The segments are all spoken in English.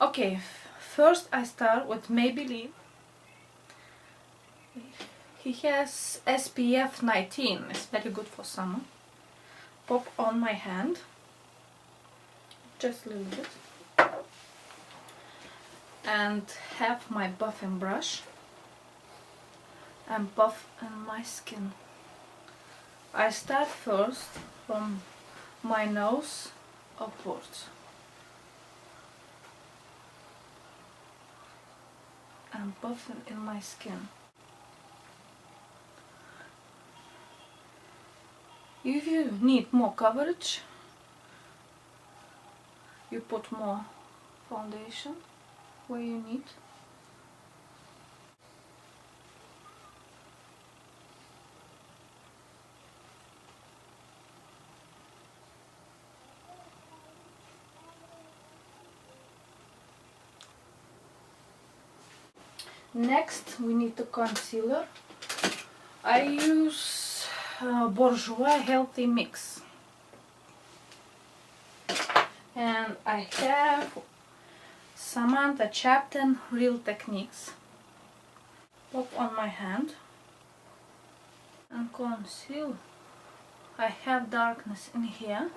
Okay, first I start with Maybelline. He has SPF 19, it's very good for summer. Pop on my hand, just a little bit. And have my buffing brush and buff in my skin. I start first from my nose upwards and buff it in my skin. If you need more coverage, you put more foundation where you need. Next we need the concealer. I use Bourjois Healthy Mix, and I have Samantha Chapman Real Techniques. Pop on my hand and conceal. I have darkness in here.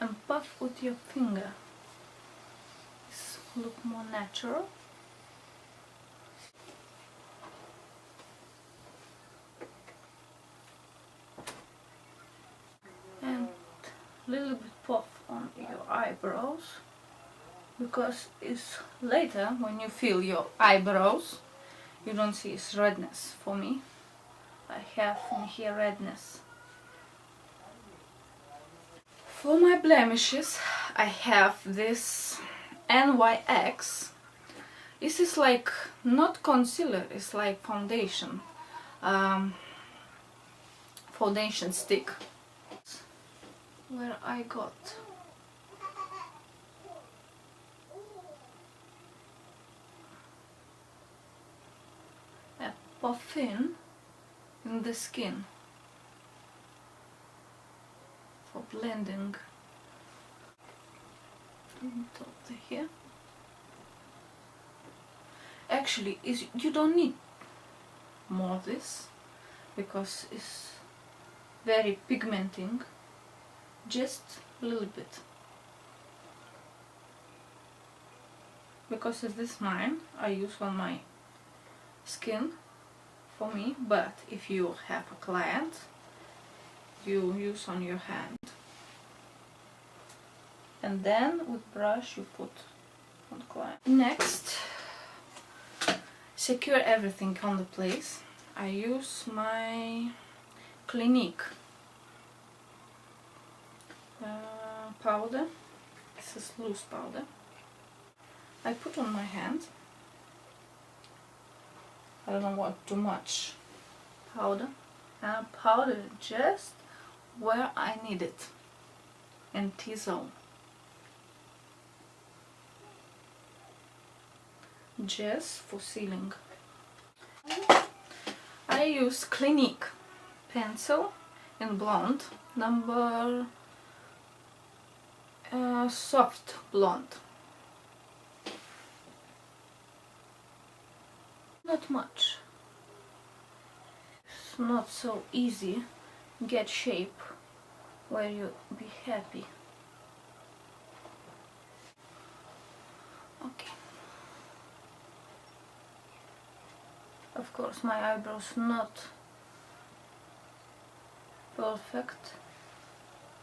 And puff with your finger. This look more natural. And a little bit puff on your eyebrows, because it's later when you feel your eyebrows you don't see it's redness. For me, I have in here redness. For my blemishes I have this NYX. This is like not concealer, it's like foundation, foundation stick, where I got a puffin in the skin for blending top here. Actually, you don't need more of this because it's very pigmenting. Just a little bit, because of this mine I use on my skin for me, but if you have a client you use on your hand, and then with brush you put on the client. Next, secure everything on the place. I use my Clinique powder. This is loose powder. I put on my hand. I don't want too much powder, and I powder it just where I need it, in T-zone, just for sealing. I use Clinique pencil in blonde, number soft blonde. Not much. It's not so easy. Get shape where you be happy. Okay. Of course my eyebrows not perfect,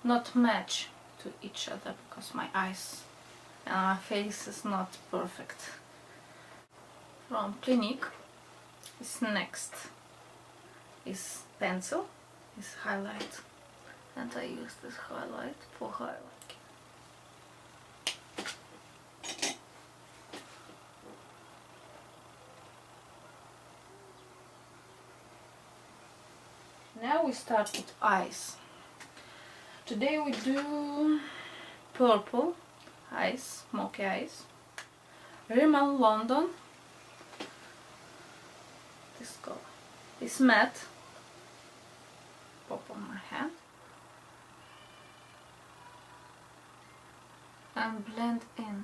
not match to each other, because my eyes and my face is not perfect. From Clinique is next is pencil, is highlight, and I use this highlight for highlight. Now we start with eyes. Today we do purple eyes, smoky eyes. Rimmel London. This color is matte. Pop on my hand. and blend in.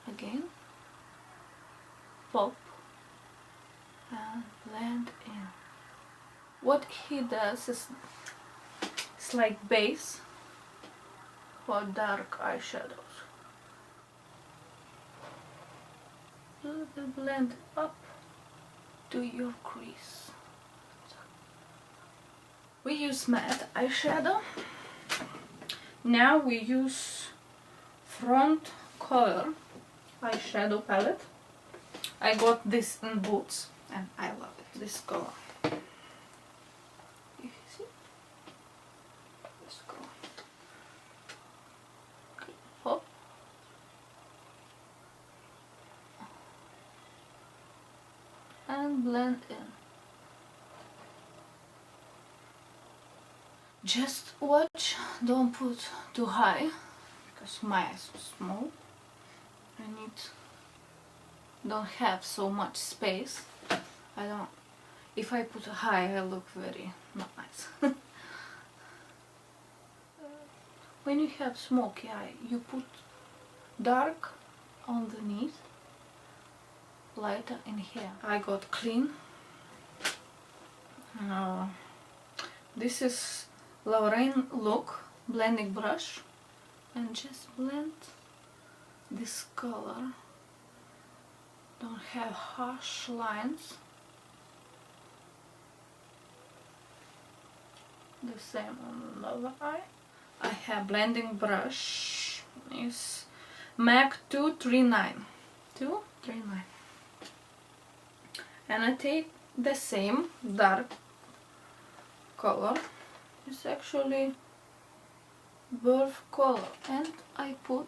Again, pop and blend in. What he does is it's like base for dark eyeshadows. Little blend up to your crease. We use matte eyeshadow. Now we use Front Color eyeshadow palette. I got this in Boots and I love it, this color. You see? This color. Okay, pop. And blend in. Just watch, don't put too high, because my eyes are small. Don't have so much space. If I put high, I look very not nice. When you have smoky eye, you put dark underneath, lighter in here. I got clean. This is Lorraine Look blending brush, and just blend this color. Don't have harsh lines. The same on the other eye. I have blending brush is MAC 239. And I take the same dark color. It's actually birth color, and I put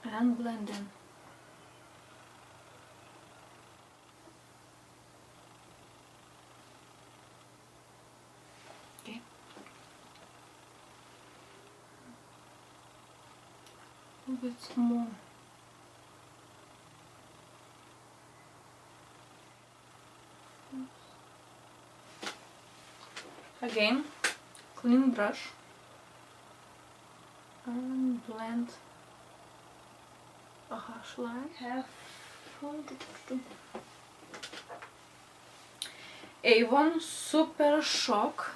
and blend in. Okay. A bit more. Again, clean brush and blend a harsh line. Avon Super Shock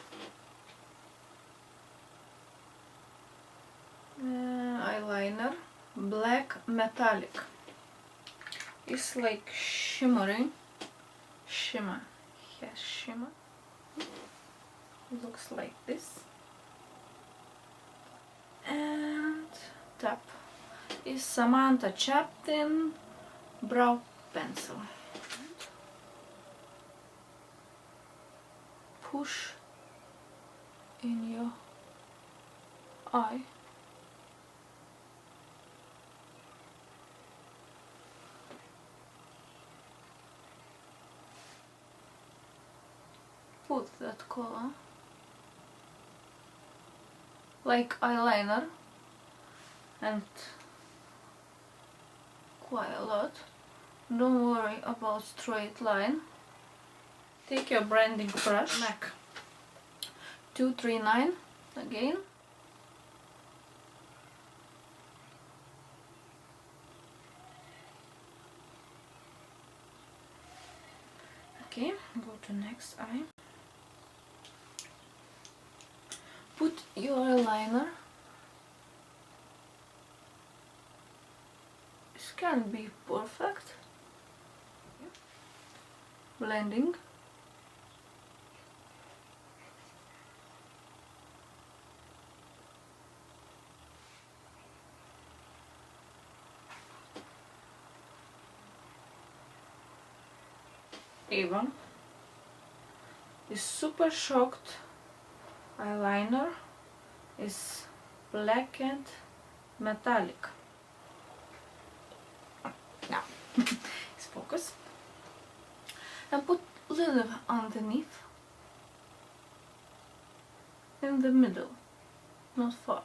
eyeliner, black metallic. It's like shimmering, shimmer. Yes, shimmer. Looks like this. And top is Samantha Chaptin brow pencil. Push in your eye. Put that color like eyeliner, and quite a lot. Don't worry about straight line. Take your branding brush, MAC 239 again. Okay, go to next eye. Put your eyeliner. This can be perfect. Blending. Avon is Super Shocked eyeliner, is black and metallic. Now, it's focus. And put a little underneath, in the middle, not far.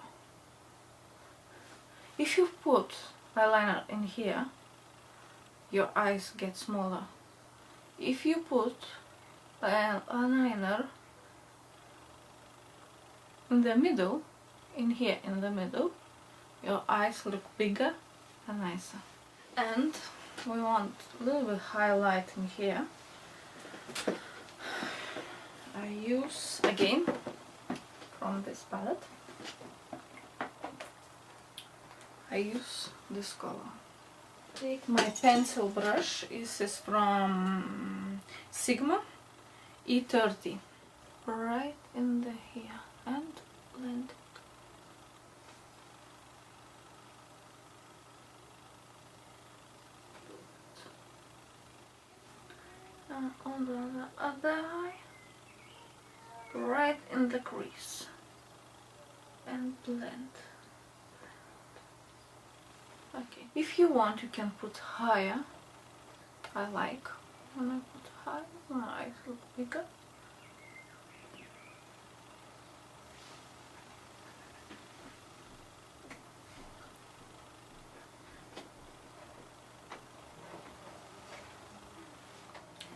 If you put eyeliner in here, your eyes get smaller if you put an eyeliner in the middle, in here in the middle, your eyes look bigger and nicer. And we want a little bit highlight in here. I use again from this palette, I use this color. Take my pencil brush, this is from Sigma E30, right in the here and blend it. And on the other eye, right in the crease, and blend. Okay, if you want you can put higher. I like when I put higher, my eyes look bigger.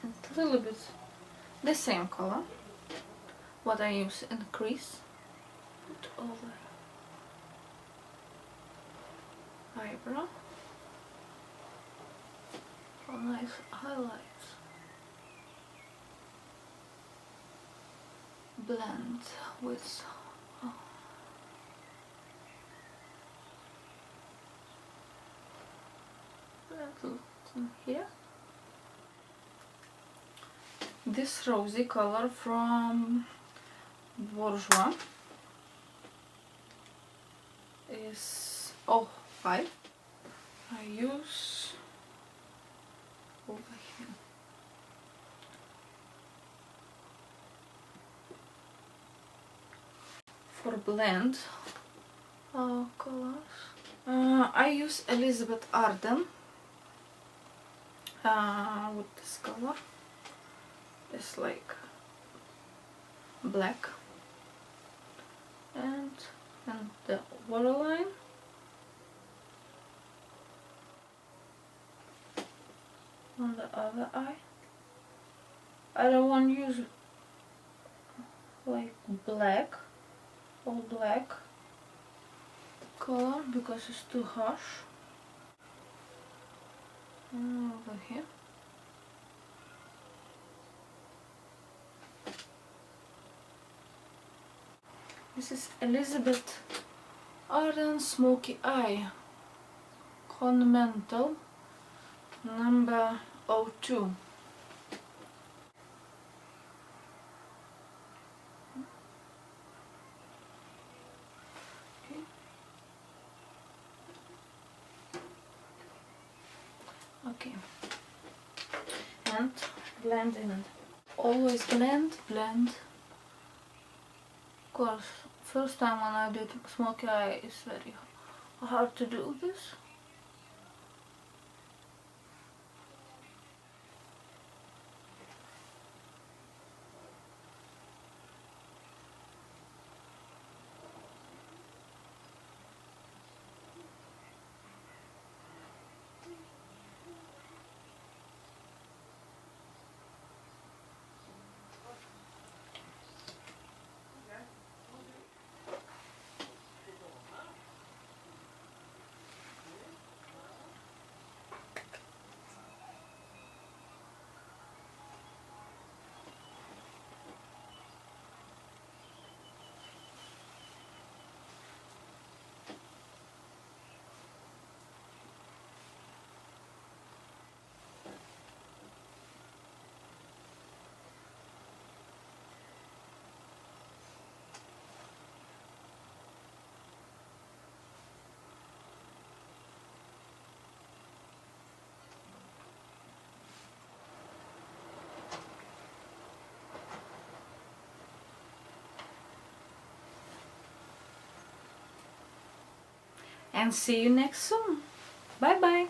And a little bit the same color, what I use in the crease, put over eyebrow for nice highlights. Blend with in here. This rosy color from Bourjois is 05. I use over here. For blend colors, I use Elizabeth Arden with this color. It's like black and the waterline. On the other eye. I don't want to use like black, all black color because it's too harsh. And over here. This is Elizabeth Arden Smoky Eye Conmental number 02. Okay, and blend in. Always blend. Of course, first time when I did smoky eye, it's very hard to do this. And see you next soon. Bye bye.